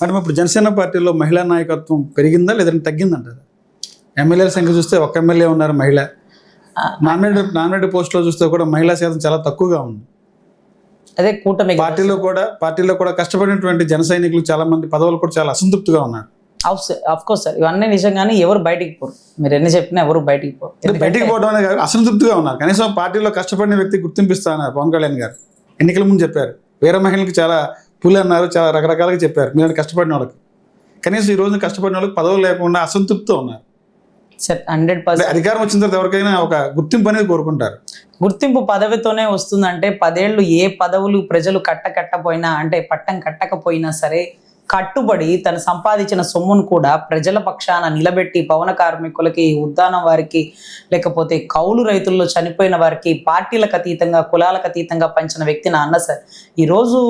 అంటే ఇప్పుడు జనసేన పార్టీలో మహిళా నాయకత్వం పెరిగిందా లేదంటే తగ్గిందంటారా? ఎమ్మెల్యేల సంఖ్య చూస్తే ఒక ఎమ్మెల్యే ఉన్నారు మహిళ. నామినేటెడ్ పోస్టులో చూస్తే కూడా మహిళా శాతం చాలా తక్కువగా ఉంది. అదే కూటమి పార్టీలో కూడా కష్టపడినటువంటి జన సైనికులు చాలా మంది పదవులు కూడా చాలా అసంతృప్తిగా ఉన్నారు. ఆఫ్ కోర్స్ సార్, ఇవన్నీ నిజంగానే ఎవరు బయటికి పోరు, మీరు ఎన్ని చెప్పినా ఎవరు బయటికి పోరు. బయటికి పోవడం అనే కాదు, అసంతృప్తిగా ఉన్నారు. కనీసం పార్టీలో కష్టపడిన వ్యక్తి గుర్తింపిస్తా అన్నారు పవన్ కళ్యాణ్ గారు. ఎన్నికల ముందు చెప్పారు, వేరే మహిళలకు చాలా పూలు అన్నారు, చాలా రకరకాలుగా చెప్పారు. మీరు కష్టపడిన వాళ్ళకి కనీసం ఈ రోజు కష్టపడిన వాళ్ళకి పదవులు లేకుండా అసంతృప్తితో ఉన్నారు. 100% అధికారం వచ్చిన తర్వాత ఎవరికైనా ఒక గుర్తింపు అనేది కోరుకుంటారు. గుర్తింపు పదవితోనే వస్తుందంటే 10 ఏళ్ళు ఏ పదవులు ప్రజలు కట్టకపోయినా అంటే పట్టం కట్టకపోయినా సరే కట్టుబడి తను సంపాదించిన సొమ్మును కూడా ప్రజల పక్షాన నిలబెట్టి పవన కార్మికులకి, ఉద్దానం వారికి, లేకపోతే కౌలు రైతుల్లో చనిపోయిన వారికి పార్టీలకు అతీతంగా కులాలకు అతీతంగా పంచిన వ్యక్తి నా అన్న సార్. ఈరోజు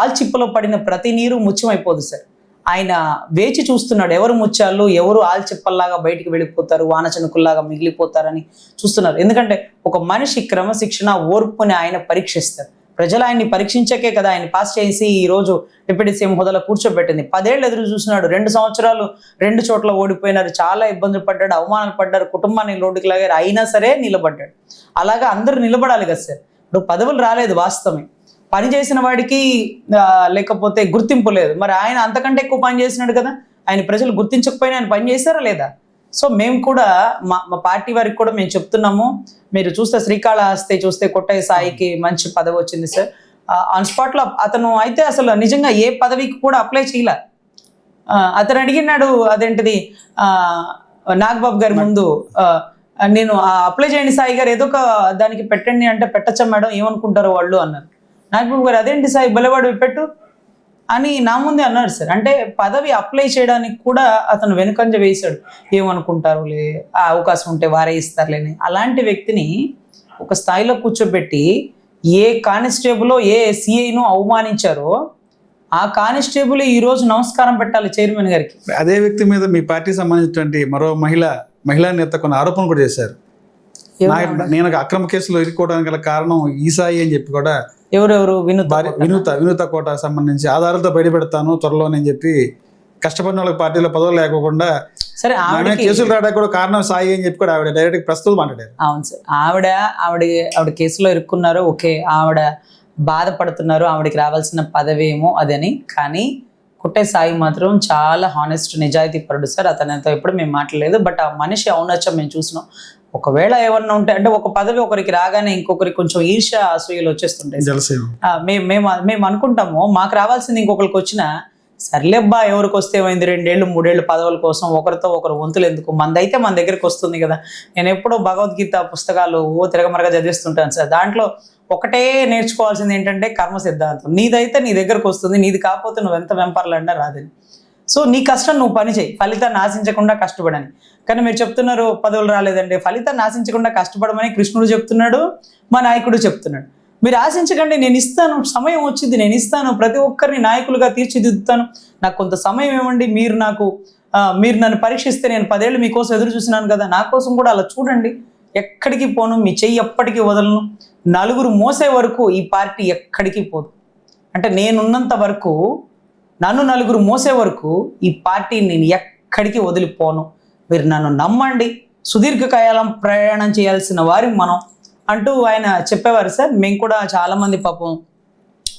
ఆల్చిప్పలో పడిన ప్రతి నీరు ముత్యమైపోదు సార్. ఆయన వేచి చూస్తున్నాడు, ఎవరు ముత్యాలు ఎవరు ఆల్చిప్పల్లాగా బయటికి వెళ్ళిపోతారు, వానచనుకుల్లాగా మిగిలిపోతారని చూస్తున్నారు. ఎందుకంటే ఒక మనిషి క్రమశిక్షణ ఓర్పుని ఆయన పరీక్షిస్తారు. ప్రజలు ఆయన్ని పరీక్షించకే కదా ఆయన పాస్ చేసి ఈరోజు డిప్యూటీ సీఎం హోదాలో కూర్చోబెట్టింది. 10 ఏళ్ళు ఎదురు చూస్తున్నాడు, 2 సంవత్సరాలు 2 చోట్ల ఓడిపోయినారు, చాలా ఇబ్బందులు పడ్డాడు, అవమానాలు పడ్డారు, కుటుంబాన్ని రోడ్డుకి లాగారు, అయినా సరే నిలబడ్డాడు. అలాగా అందరూ నిలబడాలి కదా సార్. ఇప్పుడు పదవులు రాలేదు వాస్తవమే, పని చేసిన వాడికి లేకపోతే గుర్తింపు లేదు. మరి ఆయన అంతకంటే ఎక్కువ పని చేసినాడు కదా, ఆయన ప్రజలు గుర్తించకపోయినా ఆయన పని చేశారా లేదా? సో మేము కూడా మా పార్టీ వారికి కూడా మేము చెప్తున్నాము, మీరు చూస్తే శ్రీకాళహస్తి చూస్తే కొట్టయ్య సాయికి మంచి పదవి వచ్చింది సార్. ఆన్ స్పాట్లో అతను అయితే అసలు నిజంగా ఏ పదవికి కూడా అప్లై చేయలే. అతను అడిగినాడు, అదేంటిది నాగబాబు గారి ముందు, నేను అప్లై చేయండి సాయి గారు, ఏదో ఒక దానికి పెట్టండి అంటే పెట్టచ్చా మేడం, ఏమనుకుంటారు వాళ్ళు అన్నారు. నాగబాబు గారు అదేంటి సాయి బలవాడు పెట్టు అని నా ముందే అన్నాడు సార్. అంటే పదవి అప్లై చేయడానికి కూడా అతను వెనుకంజ వేశాడు, ఏమనుకుంటారులే, ఆ అవకాశం ఉంటే వారే ఇస్తారులేని. అలాంటి వ్యక్తిని ఒక స్థాయిలో కూర్చోబెట్టి ఏ కానిస్టేబుల్ ఏ సిఐను అవమానించారో ఆ కానిస్టేబుల్ ఈరోజు నమస్కారం పెట్టాలి చైర్మన్ గారికి. అదే వ్యక్తి మీద మీ పార్టీకి సంబంధించినటువంటి మరో మహిళా నేత కొన్ని ఆరోపణలు కూడా చేశారు. నేను అక్రమ కేసులో ఇరుక్కోవడానికి గల కారణం ఈసాయి అని చెప్పి కూడా ఎవరెవరు వినూత కోట సంబంధించి ఆధారాలతో బయటపెడతాను త్వరలోనే అని చెప్పి కష్టపడిన వాళ్ళకి పార్టీలో పదవులు లేకుండా సరే కేసులు రావడానికి కూడా కారణం సాయి అని చెప్పి కూడా ఆవిడ డైరెక్ట్ ప్రస్తుతం మాట్లాడారు. అవును సార్, ఆవిడ కేసులో ఇరుక్కున్నారు, ఓకే, ఆవిడ బాధపడుతున్నారు, ఆవిడకి రావాల్సిన పదవి ఏమో అదని. కానీ కొట్టయ్య సాయి మాత్రం చాలా హానెస్ట్ నిజాయితీ పరుడు సార్. అతనితో ఎప్పుడు మేము మాట్లాడలేదు, బట్ ఆ మనిషి ఔన్నత్యం మేము చూసినాం. ఒకవేళ ఏమన్నా ఉంటే అంటే ఒక పదవి ఒకరికి రాగానే ఇంకొకరికి కొంచెం ఈర్ష్య అసూయలు వచ్చేస్తుంటాయి. మేము అనుకుంటాము మాకు రావాల్సింది ఇంకొకరికి వచ్చినా సర్లేబ్బా, ఎవరికి వస్తే ఏమైంది, 2 ఏళ్ళు 3 ఏళ్ళు పదవుల కోసం ఒకరితో ఒకరు వంతులు ఎందుకు, మందైతే మన దగ్గరికి వస్తుంది కదా. నేను ఎప్పుడో భగవద్గీత పుస్తకాలు తిరగమరగా చదివిస్తుంటాను సార్. దాంట్లో ఒకటే నేర్చుకోవాల్సింది ఏంటంటే కర్మ సిద్ధాంతం. నీదైతే నీ దగ్గరకు వస్తుంది, నీది కాకపోతే నువ్వు ఎంత వెంపర్లన్నా రాదని. సో నీ కష్టం నువ్వు పని చేయి, ఫలితాన్ని ఆశించకుండా కష్టపడని. కానీ మీరు చెప్తున్నారు పదవులు రాలేదంటే, ఫలితాన్ని ఆశించకుండా కష్టపడమని కృష్ణుడు చెప్తున్నాడు, మా నాయకుడు చెప్తున్నాడు. మీరు ఆశించకండి, నేను ఇస్తాను, సమయం వచ్చింది, నేను ఇస్తాను, ప్రతి ఒక్కరిని నాయకులుగా తీర్చిదిద్దుతాను, నాకు కొంత సమయం ఇవ్వండి, మీరు నన్ను పరీక్షిస్తే నేను 10 ఏళ్ళు మీకోసం ఎదురు చూసినాను కదా, నా కోసం కూడా అలా చూడండి, ఎక్కడికి పోను, మీ చెయ్యి ఎప్పటికీ వదలను, నలుగురు మోసే వరకు ఈ పార్టీ ఎక్కడికి పోదు. అంటే నేనున్నంత వరకు, నన్ను నలుగురు మోసే వరకు ఈ పార్టీని నేను ఎక్కడికి వదిలిపోను, మీరు నన్ను నమ్మండి, సుదీర్ఘకాలం ప్రయాణం చేయాల్సిన వారి మనం అంటూ ఆయన చెప్పేవారు సార్. మేము కూడా చాలామంది పాపం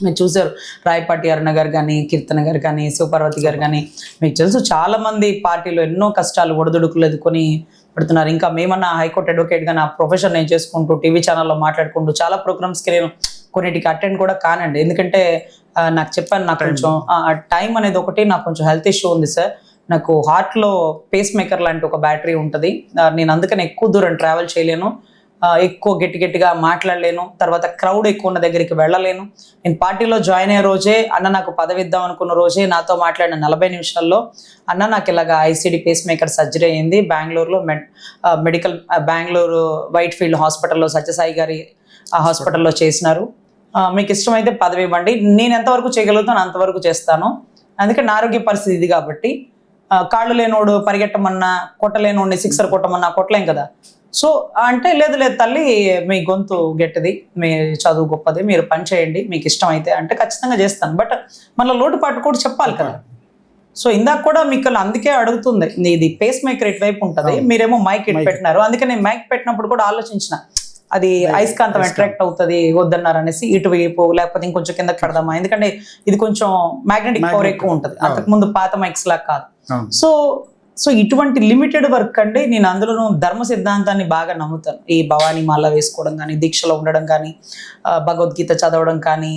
మీరు చూసారు, రాయపాటి అరుణ గారు కానీ, కీర్తన గారు కానీ, శివపార్వతి గారు కానీ, మీకు తెలుసు చాలామంది పార్టీలో ఎన్నో కష్టాలు ఒడిదుడుకులు ఎదుర్కొని పెడుతున్నారు. ఇంకా మేమన్నా హైకోర్టు అడ్వకేట్గా నా ప్రొఫెషన్ నేను చేసుకుంటూ టీవీ ఛానల్లో మాట్లాడుకుంటూ చాలా ప్రోగ్రామ్స్కి నేను కొన్నిటికి అటెండ్ కూడా కానండి. ఎందుకంటే నాకు చెప్పాను, నాకు కొంచెం టైం అనేది ఒకటి, నాకు కొంచెం హెల్త్ ఇష్యూ ఉంది సార్. నాకు హార్ట్లో పేస్ మేకర్ లాంటి ఒక బ్యాటరీ ఉంటుంది. నేను అందుకని ఎక్కువ దూరం ట్రావెల్ చేయలేను, ఎక్కువ గట్టిగా మాట్లాడలేను, తర్వాత క్రౌడ్ ఎక్కువ ఉన్న దగ్గరికి వెళ్ళలేను. నేను పార్టీలో జాయిన్ అయ్యే రోజే అన్న నాకు పదవి ఇద్దాం అనుకున్న రోజే నాతో మాట్లాడిన 40 నిమిషాల్లో అన్న నాకు ఇలాగా ఐసీడీ పేస్ మేకర్ సర్జరీ అయింది బెంగళూరులో, బెంగళూరు వైట్ ఫీల్డ్ హాస్పిటల్లో సత్యసాయి గారి హాస్పిటల్లో చేసినారు, మీకు ఇష్టమైతే పదవి ఇవ్వండి, నేను ఎంతవరకు చేయగలుగుతాను అంతవరకు చేస్తాను, అందుకే నా ఆరోగ్య పరిస్థితి ఇది కాబట్టి, కాళ్ళు లేనోడు పరిగెట్టమన్నా కొట్టలేనోడిని సిక్సర్ కొట్టమన్నా కొట్టలేం కదా. సో అంటే లేదు తల్లి, మీ గొంతు గట్టిది, మీ చదువు గొప్పది, మీరు పని చేయండి, మీకు ఇష్టం అయితే అంటే ఖచ్చితంగా చేస్తాను, బట్ మళ్ళీ లోటుపాటు కూడా చెప్పాలి కదా. సో ఇందాక కూడా మీకు అందుకే అడుగుతుంది, ఇది పేస్ మేకర్ ఇటువైపు ఉంటుంది, మీరేమో మైక్ ఇటు పెట్టినారు. అందుకే నేను మైక్ పెట్టినప్పుడు కూడా ఆలోచించిన అది అయస్కాంతం అట్రాక్ట్ అవుతుంది వద్దన్నారు అనేసి ఇటువైపు, లేకపోతే ఇంకొంచెం కిందకి పెడదామా, ఎందుకంటే ఇది కొంచెం మ్యాగ్నెటిక్ పవర్ ఎక్కువ ఉంటుంది, అంతకుముందు పాత మైక్స్ లాగా కాదు. సో ఇటువంటి లిమిటెడ్ వర్క్ అండి. నేను అందులోనూ ధర్మ సిద్ధాంతాన్ని బాగా నమ్ముతాను. ఈ భవానీ మాల వేసుకోవడం కానీ, దీక్షలో ఉండడం కానీ, భగవద్గీత చదవడం కానీ,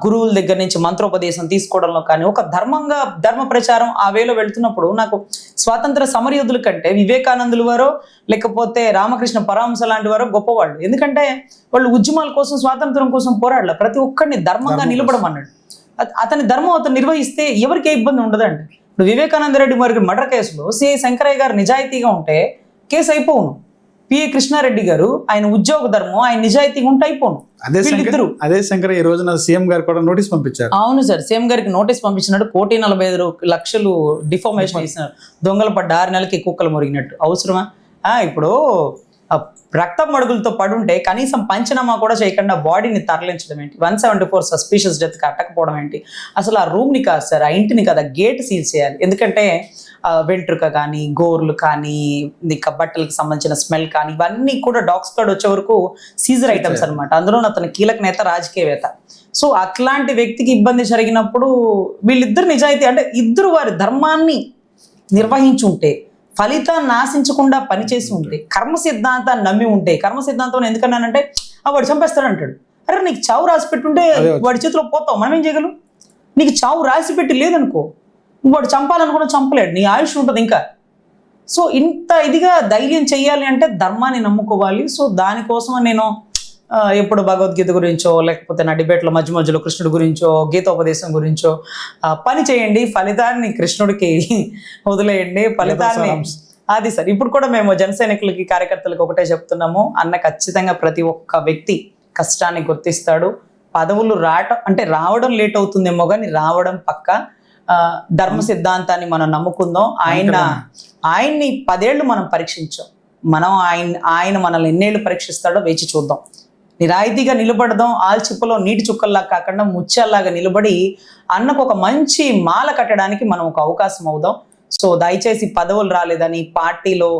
గురువుల దగ్గర నుంచి మంత్రోపదేశం తీసుకోవడంలో కానీ, ఒక ధర్మ ప్రచారం ఆ వేలో వెళ్తున్నప్పుడు నాకు స్వాతంత్ర సమరయోధుల కంటే వివేకానందుల వారో లేకపోతే రామకృష్ణ పరమహంస లాంటి వారో గొప్పవాళ్ళు. ఎందుకంటే వాళ్ళు ఉద్యమాల కోసం, స్వాతంత్రం కోసం పోరాడలే, ప్రతి ఒక్కరిని ధర్మంగా నిలబడమన్నాడు. అతని ధర్మం అతను నిర్వహిస్తే ఎవరికి ఏ ఇబ్బంది ఉండదండి. ఇప్పుడు వివేకానంద రెడ్డి మరి మర్డర్ కేసులో సిఐ శంకరయ్య గారు నిజాయితీగా ఉంటే కేసు అయిపోవును. పిఏ కృష్ణారెడ్డి గారు ఆయన ఉద్యోగ ధర్మం, ఆయన నిజాయితీగా ఉంటే అయిపోను. అదే శంకర్ ఈ రోజున సీఎం గారు కూడా నోటీస్ పంపించారు. అవును సార్, సీఎం గారికి నోటీస్ పంపించినట్టు 1,45,00,000 డిఫార్మేషన్ ఇస్తున్నారు. దొంగలు పడ్డ 6 నెలలకి కుక్కలు మురిగినట్టు. అవసరమా? ఇప్పుడు రక్తం మడుగులతో పడుంటే కనీసం పంచనామా కూడా చేయకుండా బాడీని తరలించడం ఏంటి? 174 సస్పీషియస్ డెత్ కట్టకపోవడం ఏంటి? అసలు ఆ రూమ్ని కాదు సార్, ఆ ఇంటిని కదా గేట్ సీల్ చేయాలి. ఎందుకంటే వెంట్రుక కానీ, గోర్లు కానీ, ఇంకా బట్టలకు సంబంధించిన స్మెల్ కానీ, ఇవన్నీ కూడా డాగ్ స్క్వాడ్ వచ్చే వరకు సీజర్ ఐటమ్స్ అనమాట. అందులో అతను కీలక నేత, రాజకీయవేత్త. సో అట్లాంటి వ్యక్తికి ఇబ్బంది జరిగినప్పుడు వీళ్ళిద్దరు నిజాయితీ అంటే ఇద్దరు వారి ధర్మాన్ని నిర్వహించుంటే, ఫలితాన్ని ఆశించకుండా పనిచేసి ఉంటే, కర్మ సిద్ధాంతాన్ని నమ్మి ఉంటే, కర్మ సిద్ధాంతం ఎందుకన్నానంటే వాడు చంపేస్తాడు అంటాడు. అరే నీకు చావు రాసి పెట్టుంటే వాడి చేతిలో పోతావు, మనం ఏం చేయగలం? నీకు చావు రాసి పెట్టి లేదనుకో, వాడు చంపాలనుకున్నా చంపలేడు, నీ ఆయుష్ ఉంటుంది ఇంకా. సో ఇంత ఇదిగా ధైర్యం చెయ్యాలి అంటే ధర్మాన్ని నమ్ముకోవాలి. సో దానికోసం నేను ఎప్పుడు భగవద్గీత గురించో లేకపోతే నా డిబేట్లో మధ్యలో కృష్ణుడి గురించో, గీతోపదేశం గురించో పని చేయండి, ఫలితాన్ని కృష్ణుడికి వదిలేయండి, ఫలితాన్ని అది సార్. ఇప్పుడు కూడా మేము జన సైనికులకి, కార్యకర్తలకు ఒకటే చెప్తున్నాము, అన్న ఖచ్చితంగా ప్రతి ఒక్క వ్యక్తి కష్టాన్ని గుర్తిస్తాడు. పదవులు రావడం లేట్ అవుతుందేమో కానీ రావడం పక్క. ధర్మ సిద్ధాంతాన్ని మనం నమ్ముకుందాం. ఆయన్ని 10 ఏళ్ళు మనం పరీక్షించాం, ఆయన మనల్ని ఎన్నేళ్ళు పరీక్షిస్తాడో వేచి చూద్దాం. నిరాయితీగా నిలబడదాం, ఆల్చిప్పలో నీటి చుక్కల్లా కాకుండా ముత్యాల్లాగా నిలబడి అన్నకు ఒక మంచి మాల కట్టడానికి మనం ఒక అవకాశం అవుదాం. సో దయచేసి పదవులు రాలేదని పార్టీలో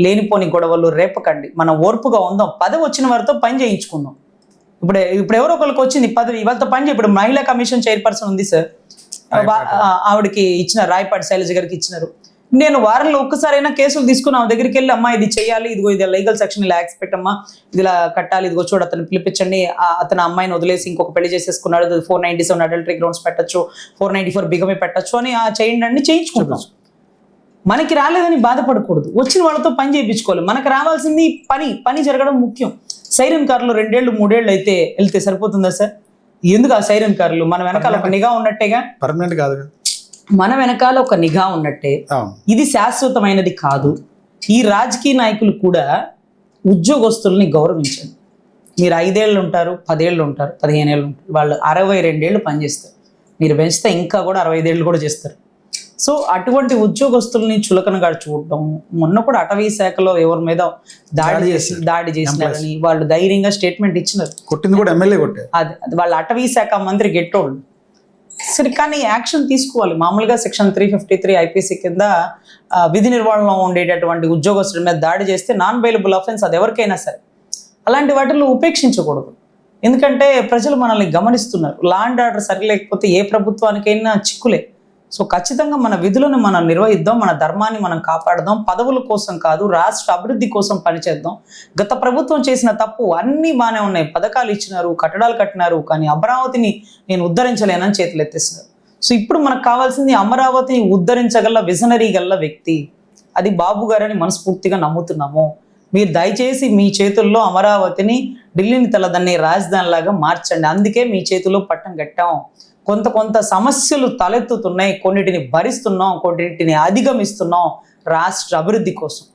లేనిపోని గొడవలు రేపకండి, మనం ఓర్పుగా ఉందాం. పదవి వచ్చిన వారితో పని చేయించుకుందాం. ఇప్పుడు ఎవరో ఒకరికి వచ్చింది పదవి, వాళ్ళతో పని ఇప్పుడు మహిళా కమిషన్ చైర్పర్సన్ ఉంది సార్, ఆవిడకి ఇచ్చినారు, రాయపాటి శైలజ గారికి ఇచ్చినారు. నేను వారంలో ఒక్కసారైనా కేసులు తీసుకుని ఆమె దగ్గరికి వెళ్ళి, అమ్మా ఇది చేయాలి, ఇదిగో ఇది లీగల్ సెక్షన్ ఇలా ఎక్స్పెక్ట్ అమ్మా, ఇది ఇలా కట్టాలి, ఇదిగో చూడు అతను పిలిపించండి, అతను అమ్మాయిని వదిలేసి ఇంకొక పెళ్లి చేసేసుకున్నాడు, 497 అడల్టరీ గ్రౌండ్స్ పెట్టచ్చు, 494 బిగమే పెట్టచ్చు అని చేయండి చేయించుకుంటాం. మనకి రాలేదని బాధపడకూడదు, వచ్చిన వాళ్ళతో పని చేయించుకోవాలి. మనకు రావాల్సింది పని జరగడం ముఖ్యం. సైరన్ కార్లు 2 ఏళ్ళు 3 ఏళ్ళు అయితే వెళ్తే సరిపోతుందా సార్? ఎందుకు ఆ సైరన్ కార్లు? మన వెనకాల ఒక నిఘా ఉన్నట్టేగా, పర్మనెంట్ కాదు, మన వెనకాల ఒక నిఘా ఉన్నట్టే. ఇది శాశ్వతమైనది కాదు. ఈ రాజకీయ నాయకులు కూడా ఉద్యోగస్తుల్ని గౌరవించండి. మీరు 5 ఏళ్ళు ఉంటారు, 10 ఏళ్ళు ఉంటారు, 15 ఏళ్ళు ఉంటారు, వాళ్ళు 62 ఏళ్ళు పనిచేస్తారు. మీరు పెంచితే ఇంకా కూడా 65 ఏళ్ళు కూడా చేస్తారు. సో అటువంటి ఉద్యోగస్తుల్ని చులకనగా చూడటం. మొన్న కూడా అటవీ శాఖలో ఎవరి మీద దాడి చేసినారని వాళ్ళు ధైర్యంగా స్టేట్మెంట్ ఇచ్చినారు. కొట్టింది కూడా ఎమ్మెల్యే కొట్టారు. అది వాళ్ళ అటవీ శాఖ మంత్రి గెట్టోళ్ళు. సరే, కానీ యాక్షన్ తీసుకోవాలి. మామూలుగా సెక్షన్ 353 ఐపీసీ కింద విధి నిర్వహణలో ఉండేటటువంటి ఉద్యోగస్తుల మీద దాడి చేస్తే నాన్ బెయిలబుల్ అఫెన్స్, అది ఎవరికైనా సరే. అలాంటి వాటిలో ఉపేక్షించకూడదు. ఎందుకంటే ప్రజలు మనల్ని గమనిస్తున్నారు. లా అండ్ ఆర్డర్ సరి లేకపోతే ఏ ప్రభుత్వానికైనా చిక్కులే. సో ఖచ్చితంగా మన విధులను మనం నిర్వహిద్దాం, మన ధర్మాన్ని మనం కాపాడదాం. పదవుల కోసం కాదు, రాష్ట్ర అభివృద్ధి కోసం పనిచేద్దాం. గత ప్రభుత్వం చేసిన తప్పు అన్నీ బాగానే ఉన్నాయి, పథకాలు ఇచ్చినారు, కట్టడాలు కట్టినారు, కానీ అమరావతిని నేను ఉద్ధరించలేనని చేతులు ఎత్తేస్తున్నారు. సో ఇప్పుడు మనకు కావాల్సింది అమరావతిని ఉద్ధరించగల విజనరీ గల వ్యక్తి, అది బాబు గారని మనస్ఫూర్తిగా నమ్ముతున్నాము. మీరు దయచేసి మీ చేతుల్లో అమరావతిని, ఢిల్లీని తలదన్నే రాజధానిలాగా మార్చండి. అందుకే మీ చేతిలో పట్టం కట్టాం. కొంత సమస్యలు తలెత్తుతున్నాయి, కొన్నిటిని భరిస్తున్నాం, కొన్నిటిని అధిగమిస్తున్నాం రాష్ట్ర అభివృద్ధి కోసం.